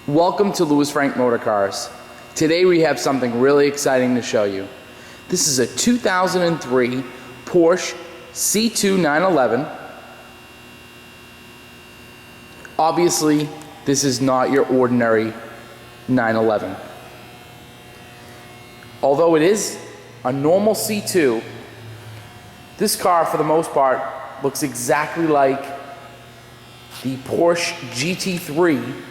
Welcome to Louis Frank Motorcars. Today we have something really exciting to show you. This is a 2003 Porsche C2 911. Obviously, this is not your ordinary 911. Although it is a normal C2, this car for the most part looks exactly like the Porsche GT3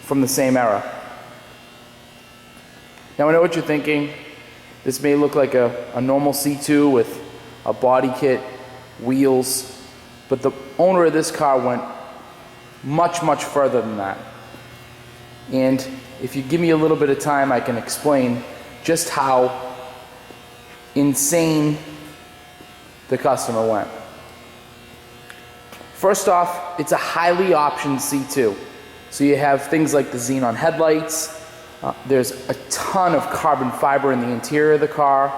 from the same era. Now I know what you're thinking. This may look like a normal C2 with a body kit, wheels, but the owner of this car went much, much further than that. And if you give me a little bit of time, I can explain just how insane the customer went. First off, it's a highly optioned C2. So you have things like the xenon headlights, there's a ton of carbon fiber in the interior of the car,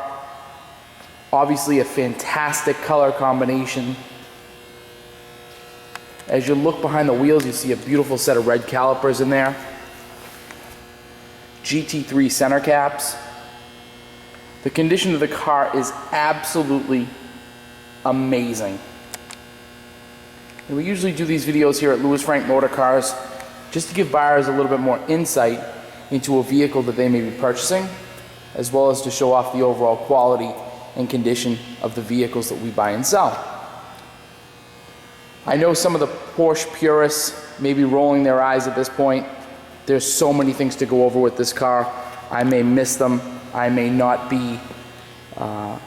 obviously a fantastic color combination. As you look behind the wheels, you see a beautiful set of red calipers in there, GT3 center caps. The condition of the car is absolutely amazing. And we usually do these videos here at Louis Frank Motorcars just to give buyers a little bit more insight into a vehicle that they may be purchasing, as well as to show off the overall quality and condition of the vehicles that we buy and sell. I know some of the Porsche purists may be rolling their eyes at this point. There's so many things to go over with this car. I may miss them. I may not be a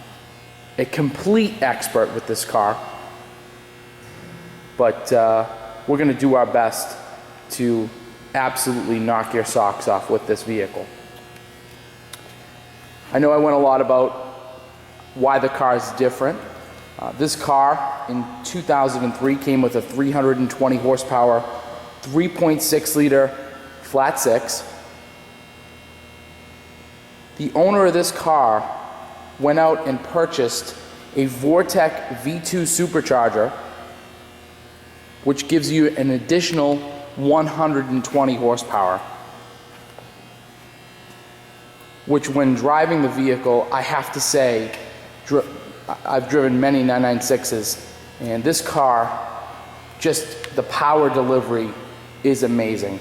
complete expert with this car, but we're going to do our best to absolutely knock your socks off with this vehicle. I know I went a lot about why the car is different. This car in 2003 came with a 320 horsepower, 3.6 liter flat six. The owner of this car went out and purchased a Vortec V2 supercharger, which gives you an additional 120 horsepower, which when driving the vehicle, I have to say, I've driven many 996s, and this car, just the power delivery is amazing.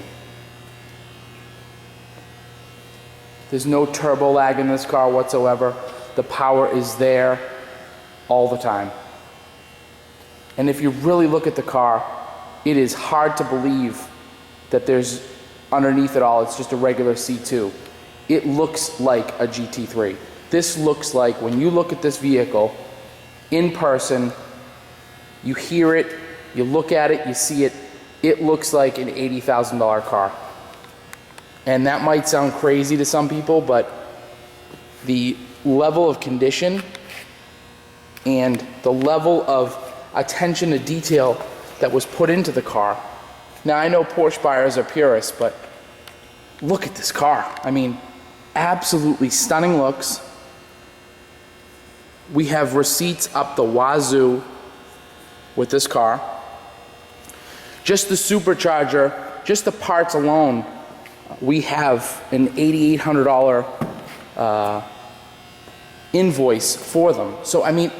There's no turbo lag in this car whatsoever. The power is there all the time. And if you really look at the car, it is hard to believe that there's underneath it all, it's just a regular C2. It looks like a GT3. This looks like, when you look at this vehicle in person, you hear it, you look at it, you see it, it looks like an $80,000 car. And that might sound crazy to some people, but the level of condition and the level of attention to detail that was put into the car. Now I know Porsche buyers are purists, but look at this car. I mean, absolutely stunning looks. We have receipts up the wazoo with this car. Just the supercharger, just the parts alone, we have an $8,800 invoice for them. So I mean,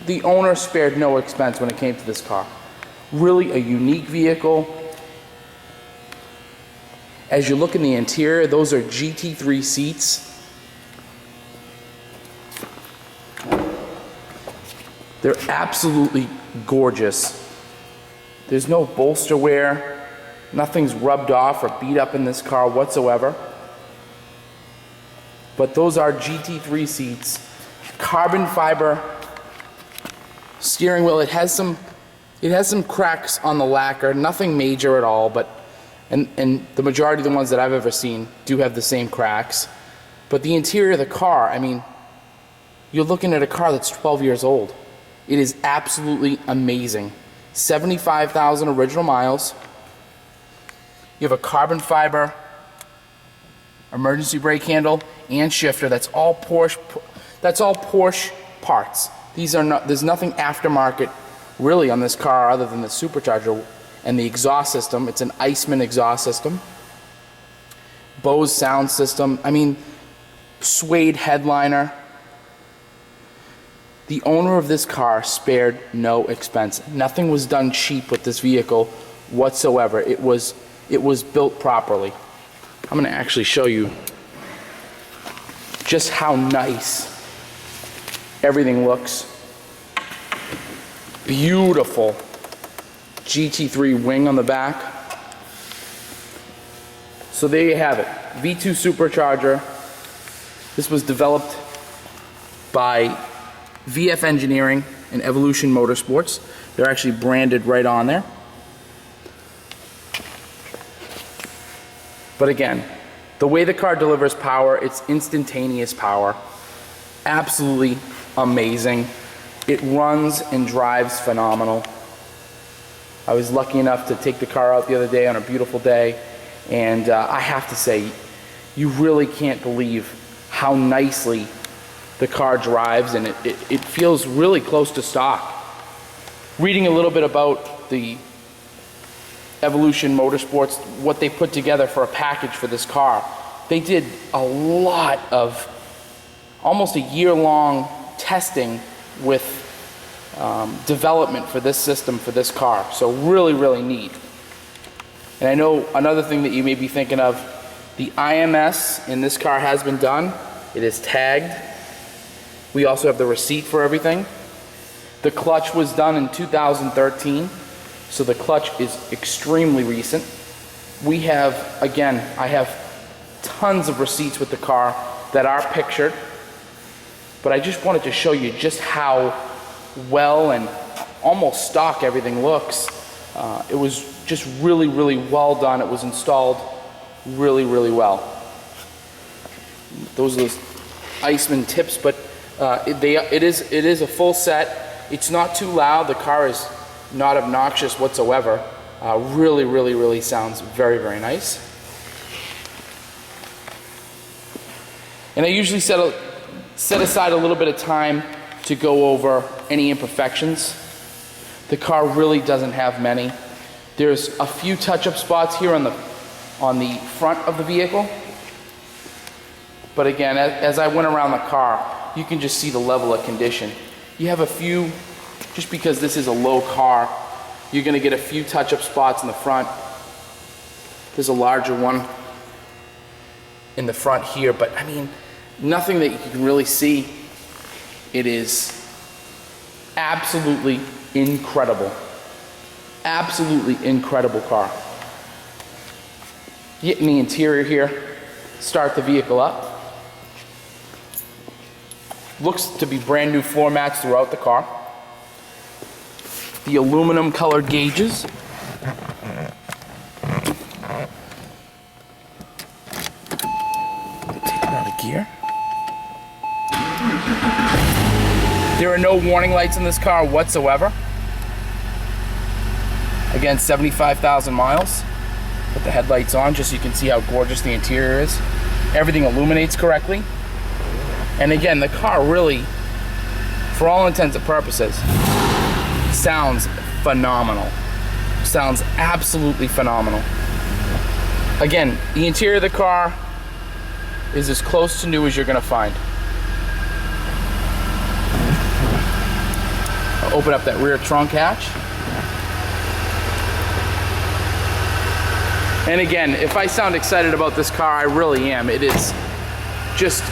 the owner spared no expense when it came to this car. Really a unique vehicle. As you look in the interior, those are GT3 seats. They're absolutely gorgeous. There's no bolster wear. Nothing's rubbed off or beat up in this car whatsoever. But those are GT3 seats. Carbon fiber steering wheel. It has some cracks on the lacquer, nothing major at all, but and the majority of the ones that I've ever seen do have the same cracks. But the interior of the car, I mean, you're looking at a car that's 12 years old. It is absolutely amazing. 75,000 original miles. You have a carbon fiber emergency brake handle and shifter. That's all Porsche parts. There's nothing aftermarket really on this car other than the supercharger And the exhaust system, it's an Iceman exhaust system. Bose sound system, I mean, suede headliner. The owner of this car spared no expense. Nothing was done cheap with this vehicle whatsoever. It was built properly. I'm gonna actually show you just how nice everything looks. Beautiful GT3 wing on the back. So there you have it, V2 supercharger. This was developed by VF Engineering and Evolution Motorsports. They're actually branded right on there. But again, the way the car delivers power, it's instantaneous power. Absolutely amazing. It runs and drives phenomenal. I was lucky enough to take the car out the other day on a beautiful day, and I have to say, you really can't believe how nicely the car drives, and it feels really close to stock. Reading a little bit about the Evolution Motorsports, what they put together for a package for this car, they did a lot of, almost a year-long testing with development for this system, for this car. So really, really neat. And I know another thing that you may be thinking of, the IMS in this car has been done. It is tagged. We also have the receipt for everything. The clutch was done in 2013, so the clutch is extremely recent. We have, again, I have tons of receipts with the car that are pictured, but I just wanted to show you just how well and almost stock everything looks. It was just really, really well done. It was installed really, really well. Those are those Iceman tips, but it is a full set. It's not too loud. The car is not obnoxious whatsoever. Really, really, really sounds very, very nice. And I usually set aside a little bit of time to go over any imperfections. The car really doesn't have many. There's a few touch-up spots here on the front of the vehicle. But again, as I went around the car, you can just see the level of condition. You have a few, just because this is a low car, you're gonna get a few touch-up spots in the front. There's a larger one in the front here, but I mean, nothing that you can really see. It is absolutely incredible. Absolutely incredible car. Get in the interior here, start the vehicle up. Looks to be brand new floor mats throughout the car. The aluminum colored gauges. Take it out of gear. There are no warning lights in this car whatsoever. Again, 75,000 miles. Put the headlights on just so you can see how gorgeous the interior is. Everything illuminates correctly. And again, the car really, for all intents and purposes, sounds phenomenal. Sounds absolutely phenomenal. Again, the interior of the car is as close to new as you're gonna find. I'll open up that rear trunk hatch. And again, if I sound excited about this car, I really am. It is just,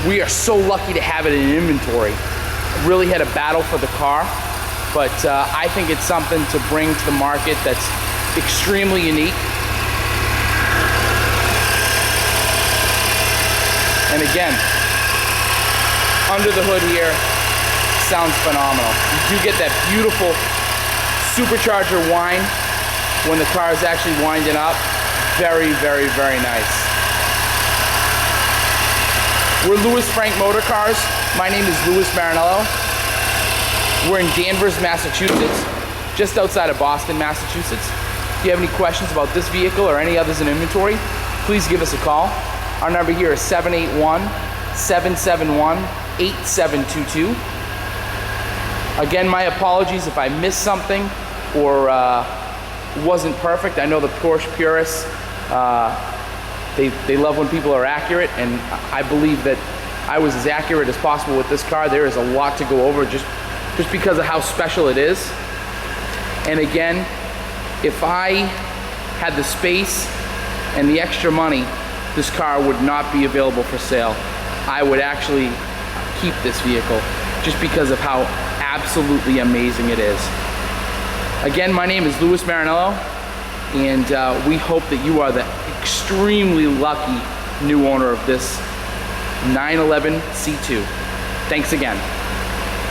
we are so lucky to have it in inventory. I really had a battle for the car, but I think it's something to bring to the market that's extremely unique. And again, under the hood here, sounds phenomenal. You do get that beautiful supercharger whine when the car is actually winding up. Very, very, very nice. We're Louis Frank Motorcars. My name is Louis Marinello. We're in Danvers, Massachusetts, just outside of Boston, Massachusetts. If you have any questions about this vehicle or any others in inventory, please give us a call. Our number here is 781-771-8722. Again, my apologies if I missed something or wasn't perfect. I know the Porsche purists, they love when people are accurate, and I believe that I was as accurate as possible with this car. There is a lot to go over just because of how special it is. And again, if I had the space and the extra money, this car would not be available for sale. I would actually keep this vehicle just because of how absolutely amazing it is. Again, my name is Louis Marinello, and we hope that you are the extremely lucky new owner of this 911 C2. Thanks again.